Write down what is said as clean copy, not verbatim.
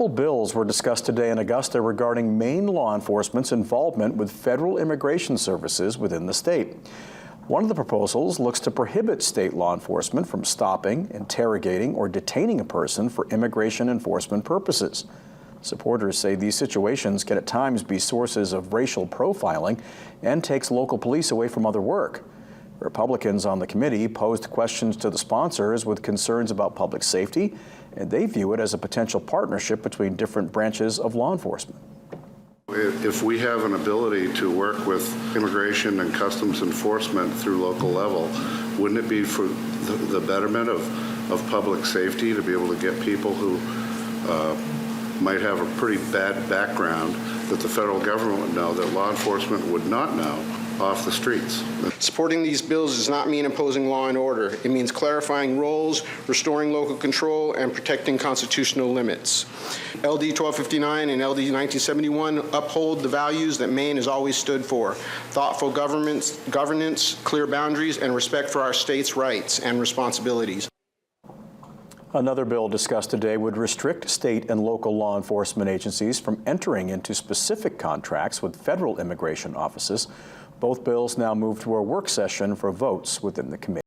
couple bills were discussed today in Augusta regarding Maine law enforcement's involvement with federal immigration services within the state. One of the proposals looks to prohibit state law enforcement from stopping, interrogating, or detaining a person for immigration enforcement purposes. Supporters say these situations can at times be sources of racial profiling and takes local police away from other work. Republicans on the committee posed questions to the sponsors with concerns about public safety, and they view it as a potential partnership between different branches of law enforcement. If we have an ability to work with immigration and customs enforcement through local level, wouldn't it be for the betterment of public safety to be able to get people who might have a pretty bad background that the federal government would know that law enforcement would not know off the streets? Supporting these bills does not mean imposing law and order. It means clarifying roles, restoring local control, and protecting constitutional limits. LD 1259 and LD 1971 uphold the values that Maine has always stood for: thoughtful governance, clear boundaries, and respect for our state's rights and responsibilities. Another bill discussed today would restrict state and local law enforcement agencies from entering into specific contracts with federal immigration offices. Both bills now move to a work session for votes within the committee.